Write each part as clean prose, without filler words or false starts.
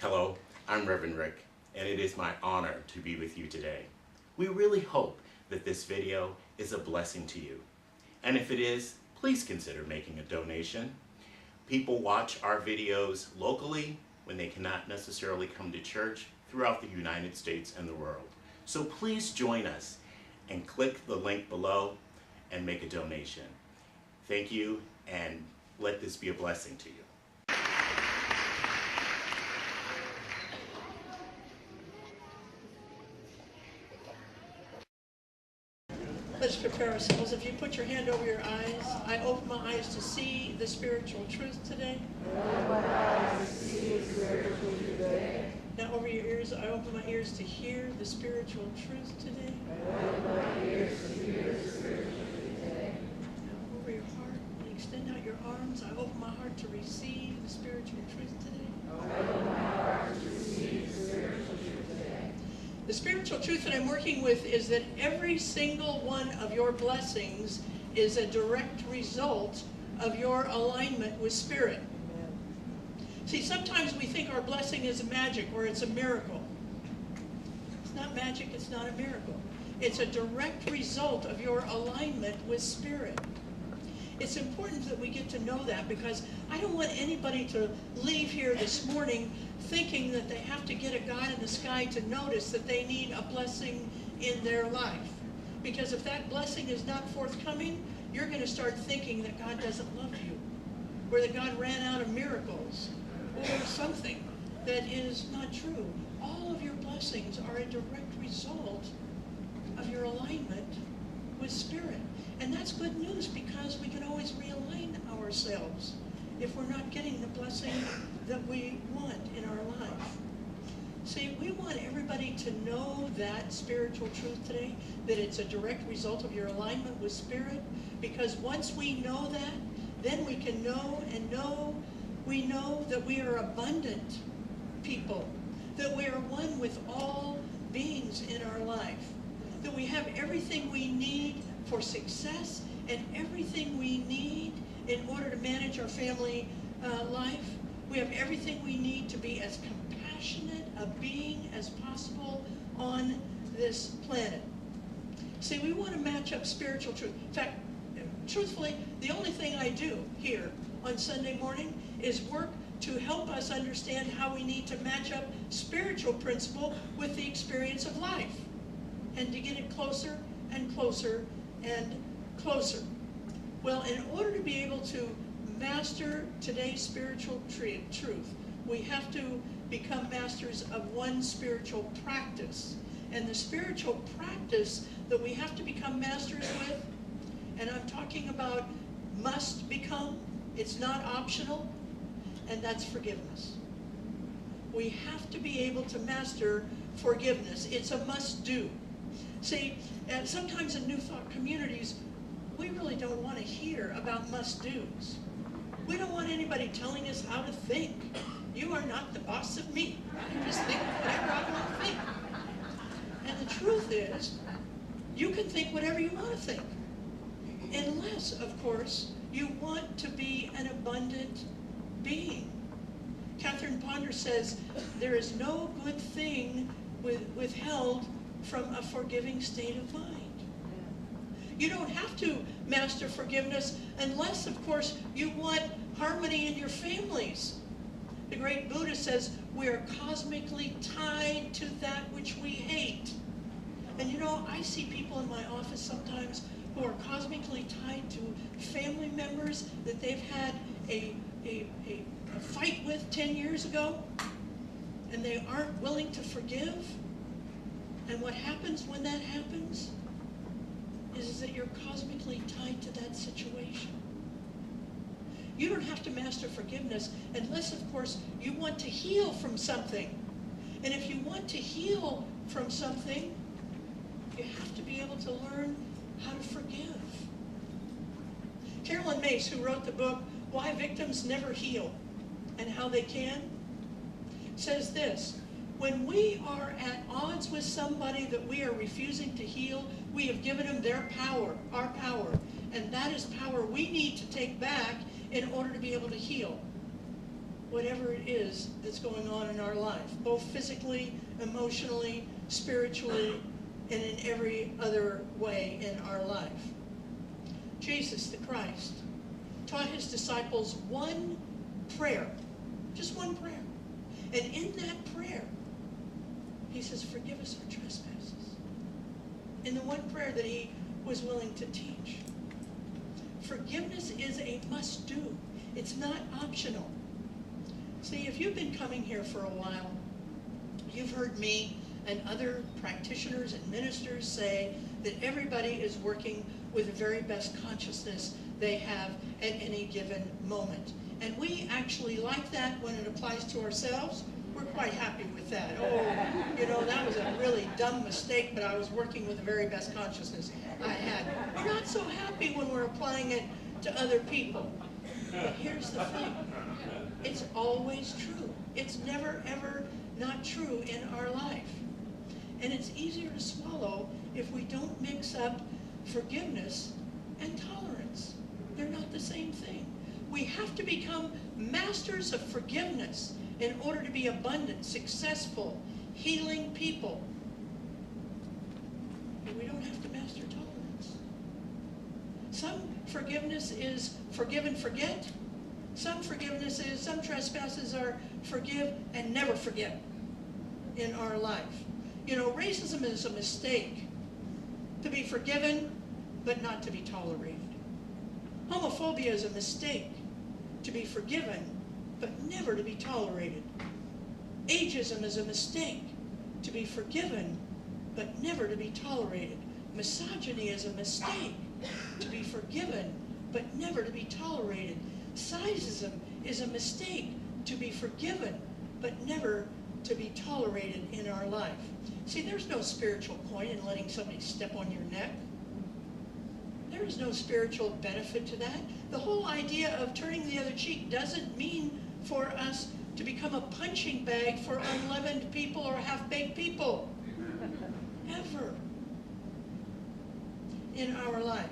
Hello, I'm Reverend Rick, and it is my honor to be with you today. We really hope that this video is a blessing to you. And if it is, please consider making a donation. People watch our videos locally when they cannot necessarily come to church throughout the United States and the world. So please join us and click the link below and make a donation. Thank you, and let this be a blessing to you. Let's prepare ourselves. If you put your hand over your eyes, I open my eyes to see the spiritual truth today. Now over your ears, I open my ears to hear the spiritual truth today. Now over your heart, when you extend out your arms, I open my heart to receive the spiritual truth today. The spiritual truth that I'm working with is that every single one of your blessings is a direct result of your alignment with Spirit. Amen. See, sometimes we think our blessing is magic or it's a miracle. It's not magic, it's not a miracle. It's a direct result of your alignment with Spirit. It's important that we get to know that, because I don't want anybody to leave here this morning thinking that they have to get a God in the sky to notice that they need a blessing in their life. Because if that blessing is not forthcoming, you're going to start thinking that God doesn't love you, or that God ran out of miracles, or something that is not true. All of your blessings are a direct result of your alignment with Spirit. And that's good news, because we can always realign ourselves if we're not getting the blessing that we want in our life. See, we want everybody to know that spiritual truth today, that it's a direct result of your alignment with Spirit, because once we know that, then we can know we know that we are abundant people, that we are one with all beings in our life, that we have everything we need for success and everything we need in order to manage our family life. We have everything we need to be as compassionate a being as possible on this planet. See, we want to match up spiritual truth. In fact, truthfully, the only thing I do here on Sunday morning is work to help us understand how we need to match up spiritual principle with the experience of life, and to get it closer and closer and closer. Well, in order to be able to master today's spiritual truth, we have to become masters of one spiritual practice. And the spiritual practice that we have to become masters with, and I'm talking about must become, it's not optional, and that's forgiveness. We have to be able to master forgiveness. It's a must do. See, and sometimes in New Thought communities, we really don't want to hear about must-dos. We don't want anybody telling us how to think. You are not the boss of me. I can just think whatever I want to think. And the truth is, you can think whatever you want to think. Unless, of course, you want to be an abundant being. Catherine Ponder says, there is no good thing withheld from a forgiving state of mind. You don't have to master forgiveness unless, of course, you want harmony in your families. The great Buddha says we are cosmically tied to that which we hate. And you know, I see people in my office sometimes who are cosmically tied to family members that they've had a fight with 10 years ago, and they aren't willing to forgive. And what happens when that happens is that you're cosmically tied to that situation. You don't have to master forgiveness unless, of course, you want to heal from something. And if you want to heal from something, you have to be able to learn how to forgive. Carolyn Mace, who wrote the book, Why Victims Never Heal and How They Can, says this: when we are at odds with somebody that we are refusing to heal, we have given them their power, our power. And that is power we need to take back in order to be able to heal. whatever it is that's going on in our life, both physically, emotionally, spiritually, and in every other way in our life. Jesus, the Christ, taught his disciples one prayer, just one prayer. And in that prayer, he says, forgive us our trespasses. In the one prayer that he was willing to teach. Forgiveness is a must-do. It's not optional. See, if you've been coming here for a while, you've heard me and other practitioners and ministers say that everybody is working with the very best consciousness they have at any given moment. And we actually like that when it applies to ourselves. We're quite happy with that. Oh, you know, that was a really dumb mistake, but I was working with the very best consciousness I had. We're not so happy when we're applying it to other people. But here's the thing. It's always true. It's never, ever not true in our life. And it's easier to swallow if we don't mix up forgiveness and tolerance. They're not the same thing. We have to become masters of forgiveness in order to be abundant, successful, healing people. But we don't have to master tolerance. Some forgiveness is forgive and forget. Some forgiveness is, some trespasses are forgive and never forget in our life. You know, racism is a mistake. To be forgiven, but not to be tolerated. Homophobia is a mistake. To be forgiven, but never to be tolerated. Ageism is a mistake. To be forgiven, but never to be tolerated. Misogyny is a mistake. To be forgiven, but never to be tolerated. Sizeism is a mistake. To be forgiven, but never to be tolerated in our life. See, there's no spiritual point in letting somebody step on your neck. There is no spiritual benefit to that. The whole idea of turning the other cheek doesn't mean for us to become a punching bag for unleavened people or half-baked people. Ever. In our life.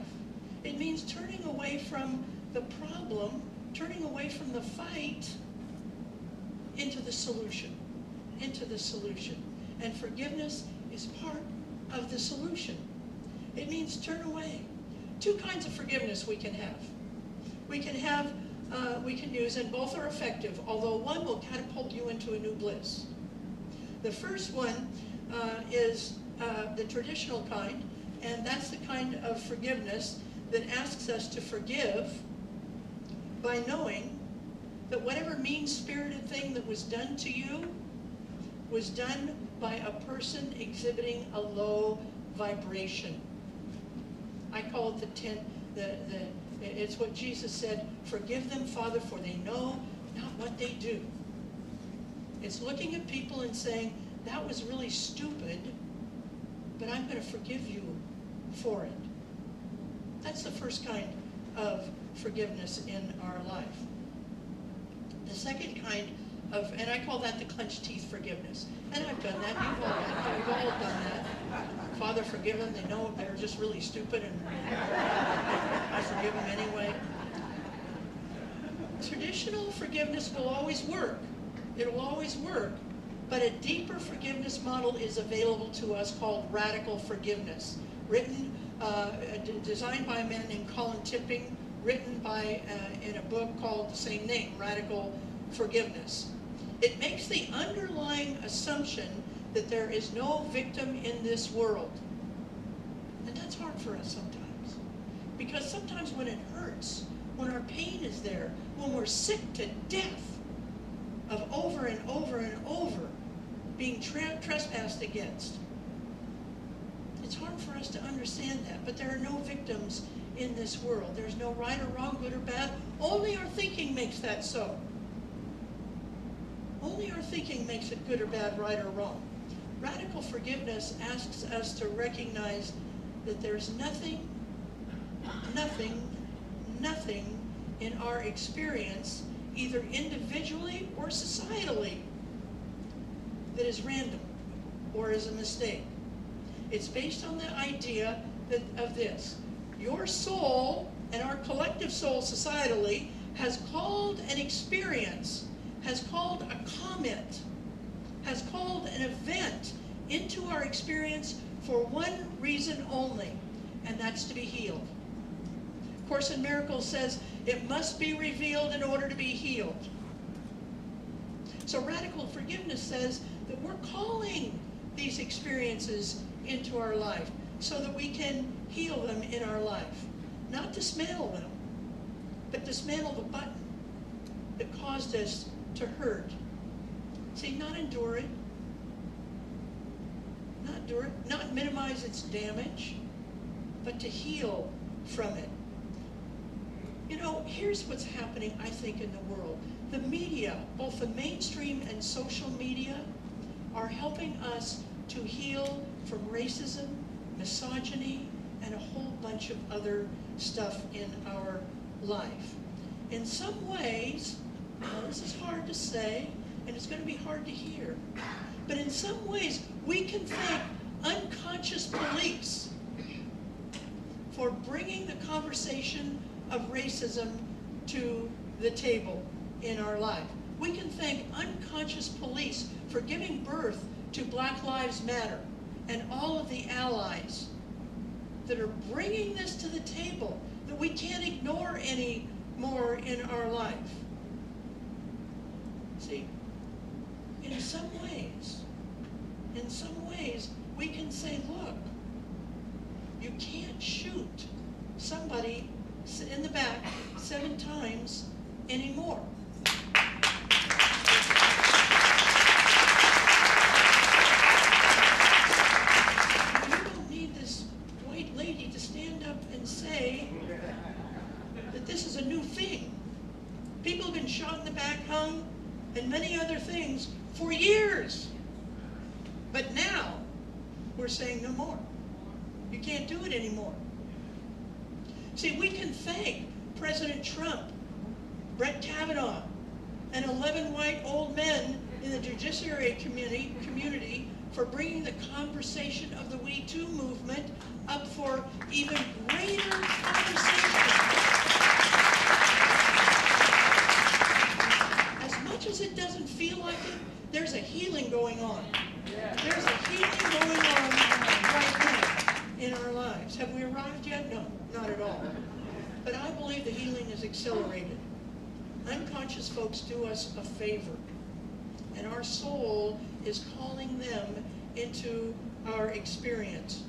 It means turning away from the problem, turning away from the fight into the solution. Into the solution. And forgiveness is part of the solution. It means turn away. Two kinds of forgiveness we can have. We can use, and both are effective, although one will catapult you into a new bliss. The first one is the traditional kind, and that's the kind of forgiveness that asks us to forgive by knowing that whatever mean-spirited thing that was done to you was done by a person exhibiting a low vibration. I call it it's what Jesus said, forgive them, Father, for they know not what they do. It's looking at people and saying, that was really stupid, but I'm going to forgive you for it. That's the first kind of forgiveness in our life. The second kind of, and I call that the clenched teeth forgiveness. And I've done that, you've all done that, we've all done that. Father, forgive them, they know they're just really stupid, and I forgive them anyway. Traditional forgiveness will always work. It will always work. But a deeper forgiveness model is available to us called radical forgiveness. Written, designed by a man named Colin Tipping, written by, in a book called the same name, Radical Forgiveness. It makes the underlying assumption that there is no victim in this world. And that's hard for us sometimes. Because sometimes when it hurts, when our pain is there, when we're sick to death of over and over and over being trespassed against, it's hard for us to understand that. But there are no victims in this world. There's no right or wrong, good or bad. Only our thinking makes that so. Only our thinking makes it good or bad, right or wrong. Radical forgiveness asks us to recognize that there's nothing in our experience, either individually or societally, that is random or is a mistake. It's based on the idea of this. Your soul and our collective soul societally has called an experience, has called a comment, has called an event into our experience for one reason only, and that's to be healed. Course in Miracles says it must be revealed in order to be healed. So radical forgiveness says that we're calling these experiences into our life so that we can heal them in our life. Not dismantle them, but dismantle the button that caused us to hurt. See, not endure it, not minimize its damage, but to heal from it. You know, here's what's happening, I think, in the world. The media, both the mainstream and social media, are helping us to heal from racism, misogyny, and a whole bunch of other stuff in our life. In some ways, now this is hard to say, and it's going to be hard to hear, but in some ways, we can thank unconscious police for bringing the conversation of racism to the table in our life. We can thank unconscious police for giving birth to Black Lives Matter and all of the allies that are bringing this to the table that we can't ignore anymore in our life. See, in some ways, we can say, look, you can't shoot somebody in the back 7 times anymore. You don't need this white lady to stand up and say that this is a new thing. People have been shot in the back, hung, and many other things for years. But now, we're saying no more. You can't do it anymore. See, we can thank President Trump, Brett Kavanaugh, and 11 white old men in the judiciary community for bringing the conversation of the We Too movement up for even greater conversation. As much as it doesn't feel like it, there's a healing going on. There's a healing going on right now in our lives. Have we arrived yet? No, not at all. But I believe the healing is accelerated. Unconscious folks do us a favor, and our soul is calling them into our experience.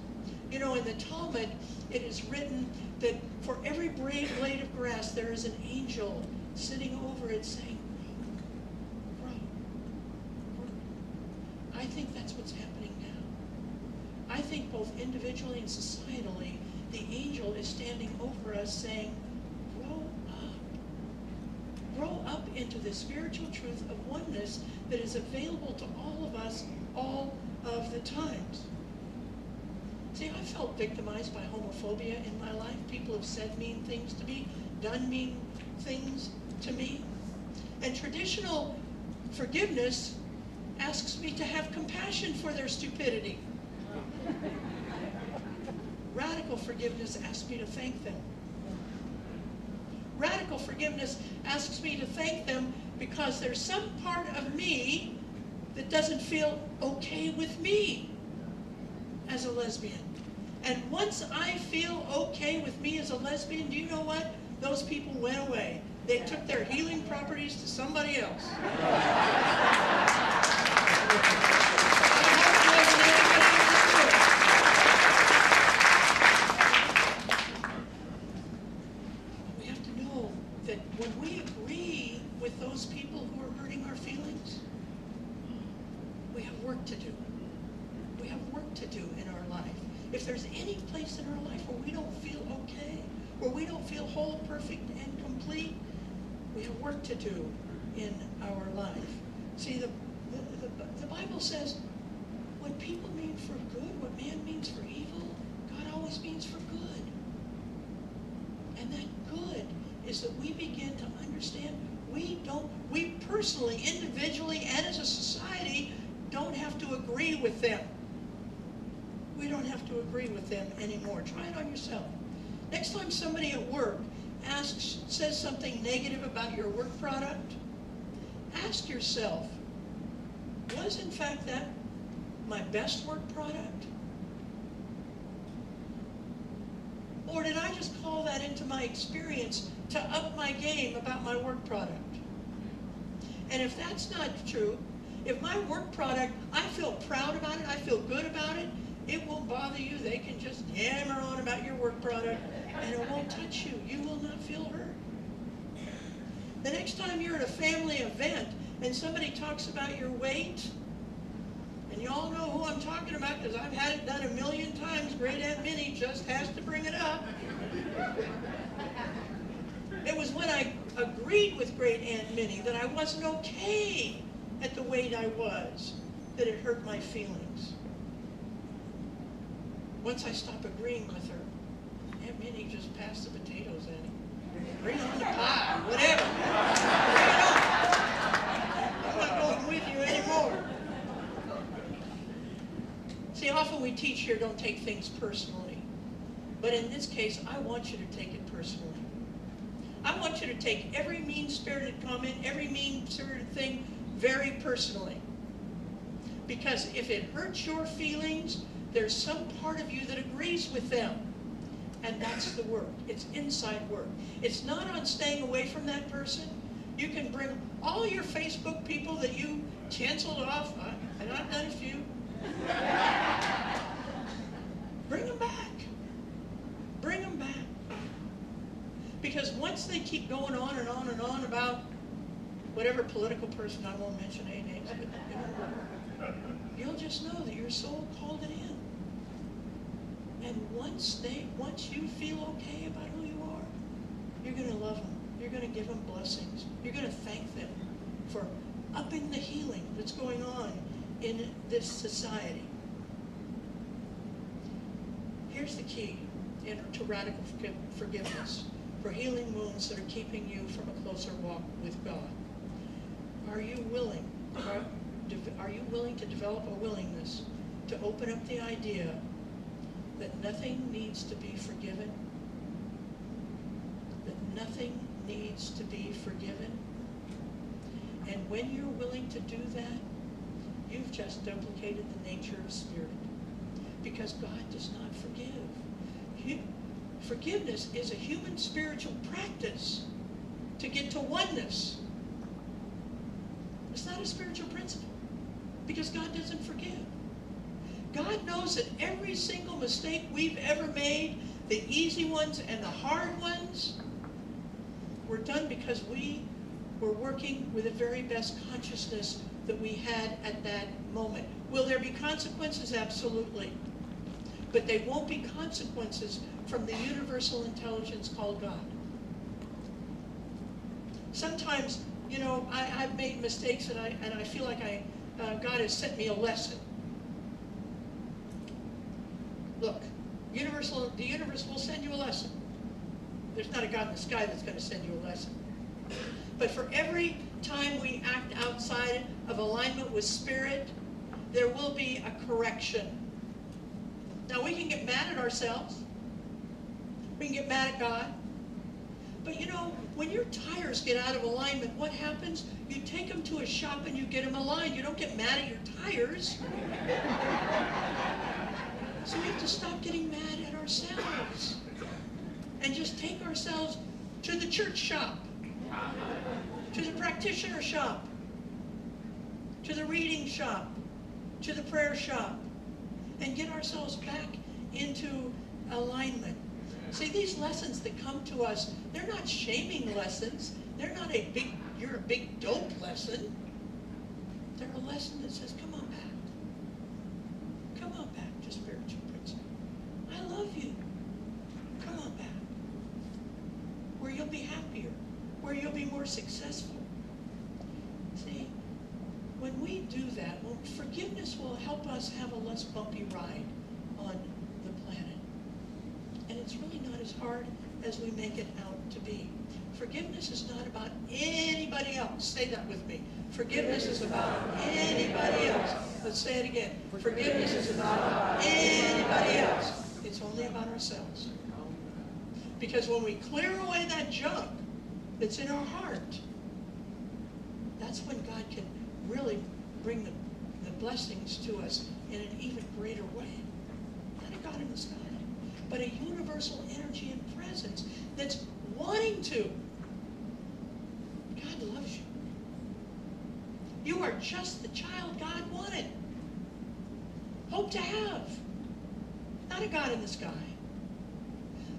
You know, in the Talmud, it is written that for every blade of grass, there is an angel sitting over it saying, grow, grow. I think that's what's happening now. I think both individually and societally, the angel is standing over us saying, grow up into the spiritual truth of oneness that is available to all of us all of the times. See, I felt victimized by homophobia in my life. People have said mean things to me, done mean things to me. And traditional forgiveness asks me to have compassion for their stupidity. Radical forgiveness asks me to thank them. Radical forgiveness asks me to thank them because there's some part of me that doesn't feel okay with me as a lesbian. And once I feel okay with me as a lesbian, do you know what? Those people went away. They took their healing properties to somebody else. If there's any place in our life where we don't feel okay, where we don't feel whole, perfect, and complete, we have work to do in our life. See, the Bible says, what people mean for good, what man means for evil, God always means for good. And that good is that we begin to understand we personally, individually, and as a society, don't have to agree with them. We don't have to agree with them anymore. Try it on yourself. Next time somebody at work says something negative about your work product, ask yourself, was in fact that my best work product? Or did I just call that into my experience to up my game about my work product? And if that's not true, if my work product, I feel proud about it, I feel good about it, it won't bother you. They can just yammer on about your work product and it won't touch you. You will not feel hurt. The next time you're at a family event and somebody talks about your weight, and you all know who I'm talking about because I've had it done a million times, Great Aunt Minnie just has to bring it up. It was when I agreed with Great Aunt Minnie that I wasn't okay at the weight I was that it hurt my feelings. Once I stopped agreeing with her, Aunt Minnie just passed the potatoes in. Bring on the pie, whatever. Bring it on. I'm not going with you anymore. See, often we teach here don't take things personally. But in this case, I want you to take it personally. I want you to take every mean-spirited comment, every mean-spirited thing very personally. Because if it hurts your feelings, there's some part of you that agrees with them. And that's the work. It's inside work. It's not on staying away from that person. You can bring all your Facebook people that you canceled off, and I've done a few. Bring them back. Bring them back. Because once they keep going on and on and on about whatever political person, I won't mention any names, but you'll just know that your soul called it in. And once you feel okay about who you are, you're going to love them. You're going to give them blessings. You're going to thank them for upping the healing that's going on in this society. Here's the key to radical forgiveness, for healing wounds that are keeping you from a closer walk with God. Are you willing to develop a willingness to open up the idea that nothing needs to be forgiven? That nothing needs to be forgiven? And when you're willing to do that, you've just duplicated the nature of spirit. Because God does not forgive. Forgiveness is a human spiritual practice to get to oneness. It's not a spiritual principle. Because God doesn't forgive. God knows that every single mistake we've ever made, the easy ones and the hard ones, were done because we were working with the very best consciousness that we had at that moment. Will there be consequences? Absolutely. But they won't be consequences from the universal intelligence called God. Sometimes, I've made mistakes and I feel like God has sent me a lesson. Look, the universe will send you a lesson. There's not a God in the sky that's going to send you a lesson. But for every time we act outside of alignment with spirit, there will be a correction. Now we can get mad at ourselves. We can get mad at God. But when your tires get out of alignment, what happens? You take them to a shop and you get them aligned. You don't get mad at your tires. So we have to stop getting mad at ourselves and just take ourselves to the church shop, to the practitioner shop, to the reading shop, to the prayer shop, and get ourselves back into alignment. See, these lessons that come to us, they're not shaming lessons. They're not you're a big dope lesson. They're a lesson that says, come on back. Come on back to spiritual principle. I love you. Come on back. Where you'll be happier. Where you'll be more successful. See, when we do that, forgiveness will help us have a less bumpy ride on the planet. And it's really not as hard as we make it out to be. Forgiveness is not about anybody else. Say that with me. Forgiveness is about anybody else. Let's say it again. Forgiveness is about anybody else. It's only about ourselves. Because when we clear away that junk that's in our heart, That's when God can really bring the blessings to us in an even greater way. Not a God in the sky, but a universal energy and presence that's wanting to. God loves you. You are just the child God wanted. Hope to have. Not a God in the sky,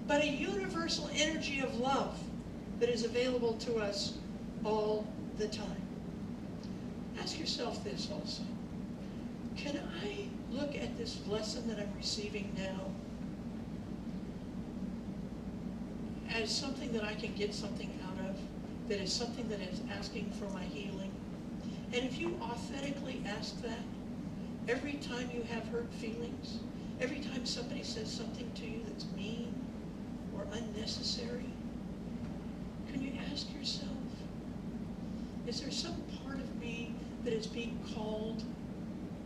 but a universal energy of love that is available to us all the time. Ask yourself this also. Can I look at this lesson that I'm receiving now as something that I can get something out of, that is something that is asking for my healing? And if you authentically ask that, every time you have hurt feelings, every time somebody says something to you that's mean or unnecessary, can you ask yourself, is there some part of me that is being called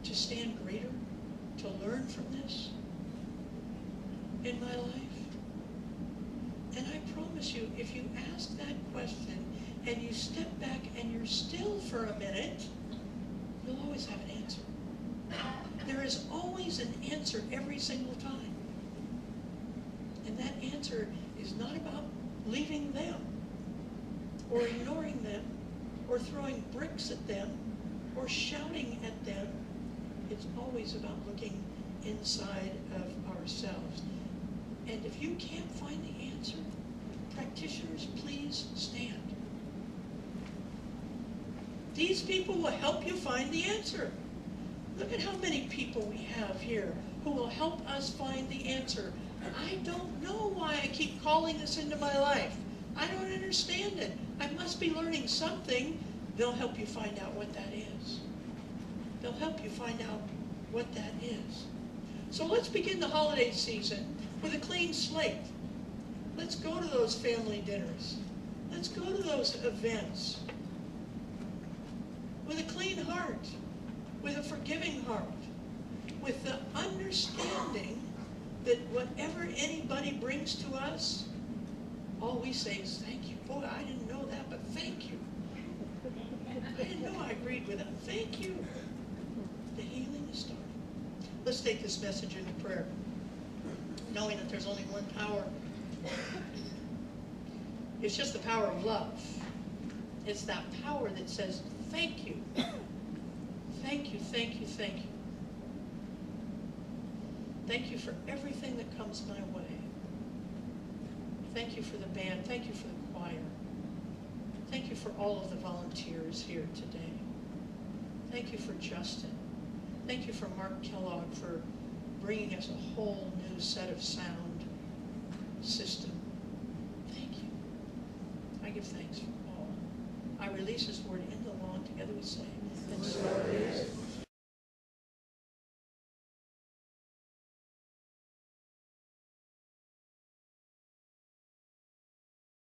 to stand greater, to learn from this in my life? And I promise you, if you ask that question and you step back and you're still for a minute, you'll always have an answer. There is always an answer every single time. And that answer is not about leaving them or ignoring them or throwing bricks at them or shouting at them. It's always about looking inside of ourselves. And if you can't find the answer, practitioners, please stand. These people will help you find the answer. Look at how many people we have here who will help us find the answer. I don't know why I keep calling this into my life. I don't understand it. I must be learning something. They'll help you find out what that is. They'll help you find out what that is. So let's begin the holiday season with a clean slate. Let's go to those family dinners. Let's go to those events with a clean heart, with a forgiving heart, with the understanding that whatever anybody brings to us, all we say is thank you. Boy, I didn't know that, but thank you. I didn't know I agreed with that. Thank you. The healing is starting. Let's take this message into prayer, knowing that there's only one power. It's just the power of love. It's that power that says, thank you. Thank you, thank you, thank you. Thank you for everything that comes my way. Thank you for the band. Thank you for the choir. Thank you for all of the volunteers here today. Thank you for Justin. Thank you for Mark Kellogg for bringing us a whole new set of sound system. Thank you. I give thanks for all. I release His word in the lawn. Together we say, and so it is.